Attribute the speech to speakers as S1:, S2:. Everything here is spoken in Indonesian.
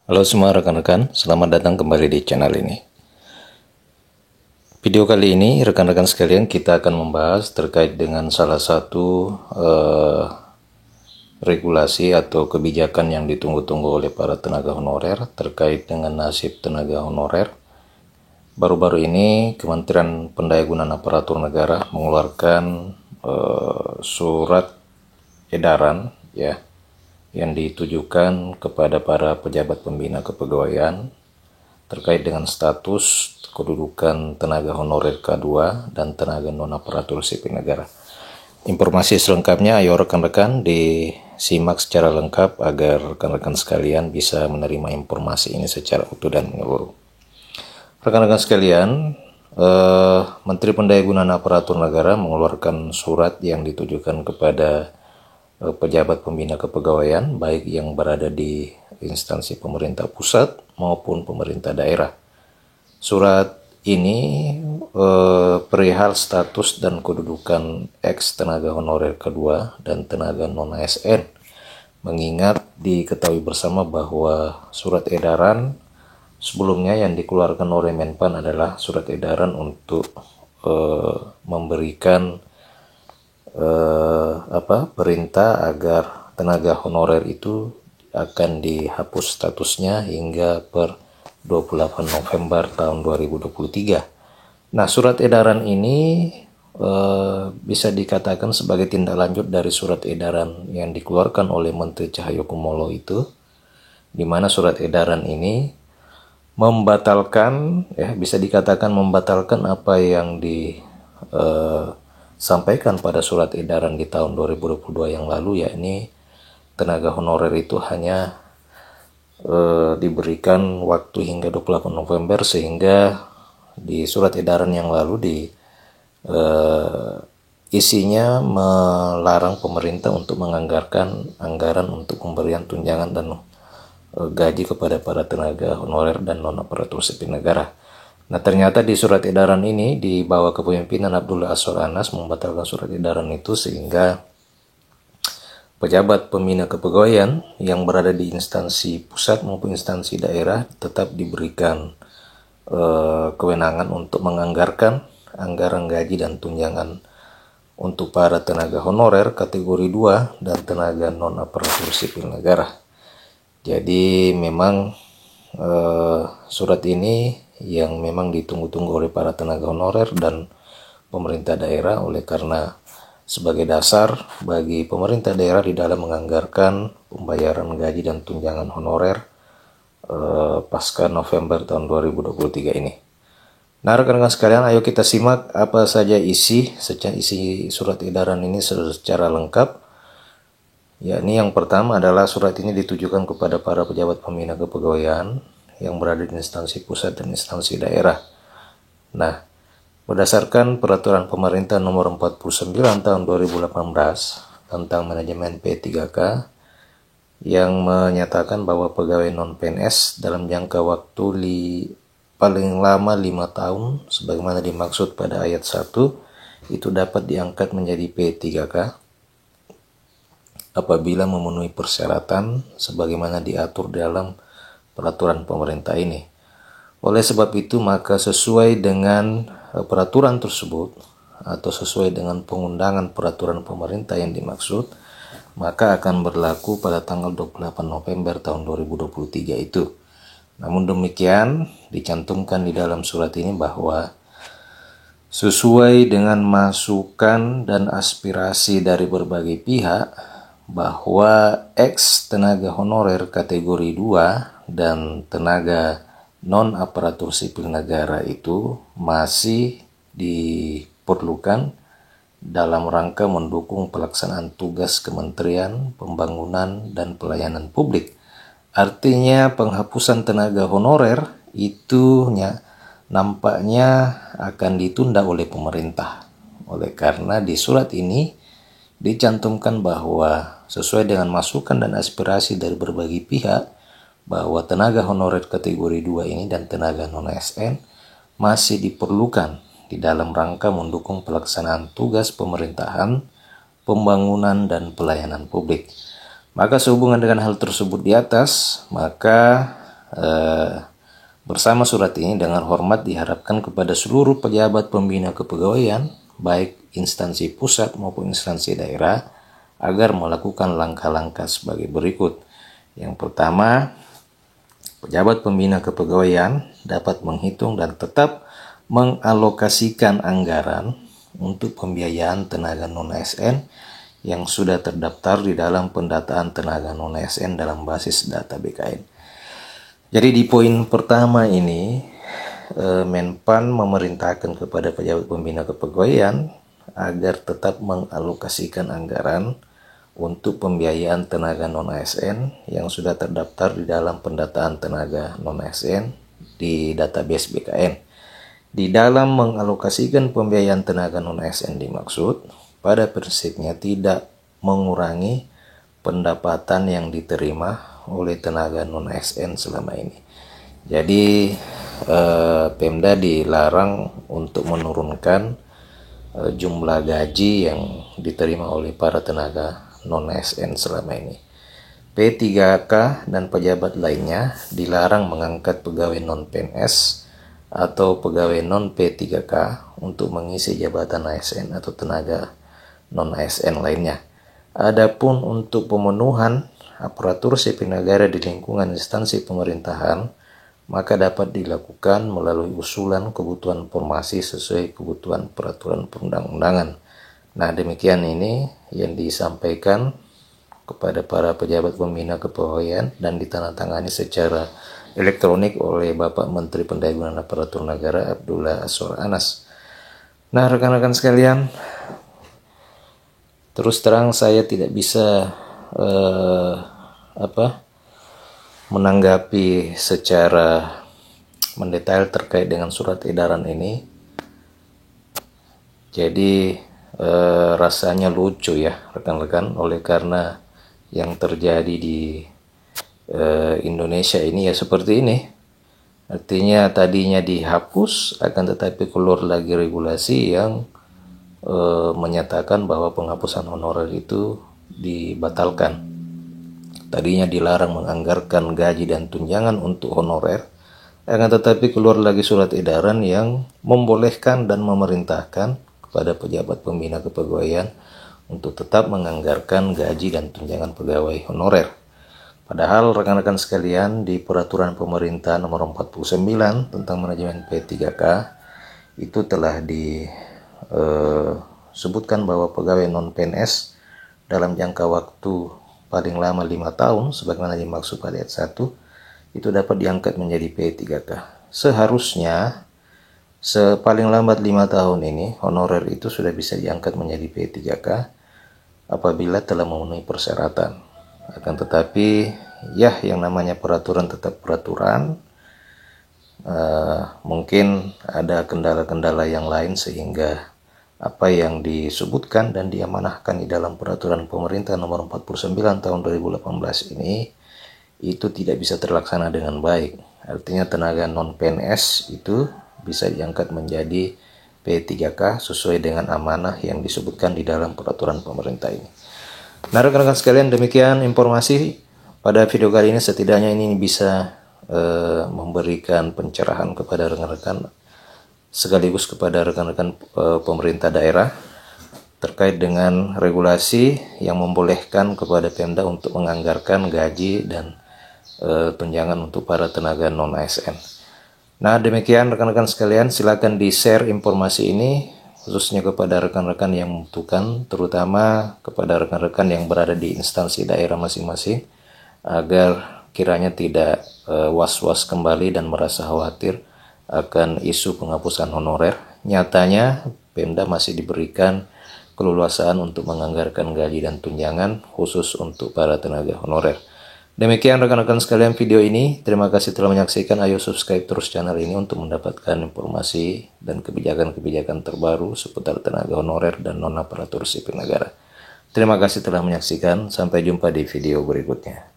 S1: Halo semua rekan-rekan, selamat datang kembali di channel ini. Video kali ini rekan-rekan sekalian kita akan membahas terkait dengan salah satu regulasi atau kebijakan yang ditunggu-tunggu oleh para tenaga honorer terkait dengan nasib tenaga honorer. Baru-baru ini Kementerian Pendayagunaan Aparatur Negara mengeluarkan surat edaran yang ditujukan kepada para pejabat pembina kepegawaian terkait dengan status kedudukan tenaga honorer K2 dan tenaga non-aparatur sipil negara. Informasi selengkapnya ayo rekan-rekan disimak secara lengkap agar rekan-rekan sekalian bisa menerima informasi ini secara utuh dan menyeluruh. Rekan-rekan sekalian, Menteri Pendayagunaan Aparatur Negara mengeluarkan surat yang ditujukan kepada pejabat pembina kepegawaian baik yang berada di instansi pemerintah pusat maupun pemerintah daerah. Surat ini perihal status dan kedudukan ex tenaga honorer kedua dan tenaga non ASN. Mengingat diketahui bersama bahwa surat edaran sebelumnya yang dikeluarkan oleh Menpan adalah surat edaran untuk memberikan perintah agar tenaga honorer itu akan dihapus statusnya hingga per 28 November tahun 2023. Nah, surat edaran ini bisa dikatakan sebagai tindak lanjut dari surat edaran yang dikeluarkan oleh Menteri Cahyokumolo itu, di mana surat edaran ini membatalkan, bisa dikatakan membatalkan apa yang sampaikan pada surat edaran di tahun 2022 yang lalu, yakni tenaga honorer itu hanya diberikan waktu hingga 28 November, sehingga di surat edaran yang lalu isinya melarang pemerintah untuk menganggarkan anggaran untuk pemberian tunjangan dan gaji kepada para tenaga honorer dan non aparatur sipil negara. Nah, ternyata di surat edaran ini di bawah kepemimpinan Abdullah Azwar Anas membatalkan surat edaran itu, sehingga pejabat pembina kepegawaian yang berada di instansi pusat maupun instansi daerah tetap diberikan kewenangan untuk menganggarkan anggaran gaji dan tunjangan untuk para tenaga honorer kategori 2 dan tenaga non aparatur sipil negara. Jadi memang surat ini yang memang ditunggu-tunggu oleh para tenaga honorer dan pemerintah daerah, oleh karena sebagai dasar bagi pemerintah daerah di dalam menganggarkan pembayaran gaji dan tunjangan honorer pasca November tahun 2023 ini. Nah, rekan-rekan sekalian, ayo kita simak apa saja isi surat edaran ini secara lengkap. Yakni yang pertama adalah surat ini ditujukan kepada para pejabat pembina kepegawaian yang berada di instansi pusat dan instansi daerah. Nah, berdasarkan peraturan pemerintah nomor 49 tahun 2018 tentang manajemen P3K yang menyatakan bahwa pegawai non-PNS dalam jangka waktu paling lama 5 tahun sebagaimana dimaksud pada ayat 1 itu dapat diangkat menjadi P3K apabila memenuhi persyaratan sebagaimana diatur dalam peraturan pemerintah ini. Oleh sebab itu, maka sesuai dengan peraturan tersebut atau sesuai dengan pengundangan peraturan pemerintah yang dimaksud, maka akan berlaku pada tanggal 28 November tahun 2023 itu. Namun demikian, dicantumkan di dalam surat ini bahwa sesuai dengan masukan dan aspirasi dari berbagai pihak, bahwa ex tenaga honorer kategori 2 dan tenaga non aparatur sipil negara itu masih diperlukan dalam rangka mendukung pelaksanaan tugas Kementerian Pembangunan dan Pelayanan Publik. Artinya penghapusan tenaga honorer itu nampaknya akan ditunda oleh pemerintah. Oleh karena di surat ini dicantumkan bahwa sesuai dengan masukan dan aspirasi dari berbagai pihak, bahwa tenaga honorer kategori 2 ini dan tenaga non-ASN masih diperlukan di dalam rangka mendukung pelaksanaan tugas pemerintahan, pembangunan, dan pelayanan publik. Maka sehubungan dengan hal tersebut di atas, maka bersama surat ini dengan hormat diharapkan kepada seluruh pejabat pembina kepegawaian, baik instansi pusat maupun instansi daerah, agar melakukan langkah-langkah sebagai berikut. Yang pertama, pejabat pembina kepegawaian dapat menghitung dan tetap mengalokasikan anggaran untuk pembiayaan tenaga non-ASN yang sudah terdaftar di dalam pendataan tenaga non-ASN dalam basis data BKN. Jadi di poin pertama ini, Menpan memerintahkan kepada pejabat pembina kepegawaian agar tetap mengalokasikan anggaran untuk pembiayaan tenaga non-ASN yang sudah terdaftar di dalam pendataan tenaga non-ASN di database BKN. Di dalam mengalokasikan pembiayaan tenaga non-ASN dimaksud pada prinsipnya tidak mengurangi pendapatan yang diterima oleh tenaga non-ASN selama ini. Jadi Pemda dilarang untuk menurunkan jumlah gaji yang diterima oleh para tenaga non-ASN selama ini. P3K dan pejabat lainnya dilarang mengangkat pegawai non-PNS atau pegawai non-P3K untuk mengisi jabatan ASN atau tenaga non-ASN lainnya. Adapun untuk pemenuhan aparatur sipil negara di lingkungan instansi pemerintahan, maka dapat dilakukan melalui usulan kebutuhan formasi sesuai kebutuhan peraturan perundang-undangan. Nah, demikian ini yang disampaikan kepada para pejabat pembina kepegawaian dan ditandatangani secara elektronik oleh Bapak Menteri Pendayagunaan Aparatur Negara Abdullah Azwar Anas. Nah, rekan-rekan sekalian, terus terang saya tidak bisa menanggapi secara mendetail terkait dengan surat edaran ini. Jadi rasanya lucu ya rekan-rekan, oleh karena yang terjadi di Indonesia ini ya seperti ini. Artinya tadinya dihapus, akan tetapi keluar lagi regulasi yang menyatakan bahwa penghapusan honorer itu dibatalkan. Tadinya dilarang menganggarkan gaji dan tunjangan untuk honorer, akan tetapi keluar lagi surat edaran yang membolehkan dan memerintahkan kepada pejabat pembina kepegawaian untuk tetap menganggarkan gaji dan tunjangan pegawai honorer. Padahal rekan-rekan sekalian, di peraturan pemerintah nomor 49 tentang manajemen P3K itu telah disebutkan bahwa pegawai non-PNS dalam jangka waktu paling lama 5 tahun sebagaimana dimaksud pada ayat 1 itu dapat diangkat menjadi P3K. Seharusnya paling lambat 5 tahun ini honorer itu sudah bisa diangkat menjadi P3K apabila telah memenuhi persyaratan. Akan tetapi ya, yang namanya peraturan tetap peraturan. Mungkin ada kendala-kendala yang lain sehingga apa yang disebutkan dan diamanahkan di dalam peraturan pemerintah nomor 49 tahun 2018 ini itu tidak bisa terlaksana dengan baik. Artinya tenaga non-PNS itu bisa diangkat menjadi P3K sesuai dengan amanah yang disebutkan di dalam peraturan pemerintah ini. Nah, rekan-rekan sekalian, demikian informasi pada video kali ini. Setidaknya ini bisa memberikan pencerahan kepada rekan-rekan sekaligus kepada rekan-rekan pemerintah daerah terkait dengan regulasi yang membolehkan kepada Pemda untuk menganggarkan gaji dan tunjangan untuk para tenaga non-ASN. Nah, demikian rekan-rekan sekalian, silakan di-share informasi ini khususnya kepada rekan-rekan yang membutuhkan, terutama kepada rekan-rekan yang berada di instansi daerah masing-masing, agar kiranya tidak was-was kembali dan merasa khawatir akan isu penghapusan honorer. Nyatanya Pemda masih diberikan keleluasaan untuk menganggarkan gaji dan tunjangan khusus untuk para tenaga honorer. Demikian rekan-rekan sekalian video ini. Terima kasih telah menyaksikan. Ayo subscribe terus channel ini untuk mendapatkan informasi dan kebijakan-kebijakan terbaru seputar tenaga honorer dan non-aparatur sipil negara. Terima kasih telah menyaksikan. Sampai jumpa di video berikutnya.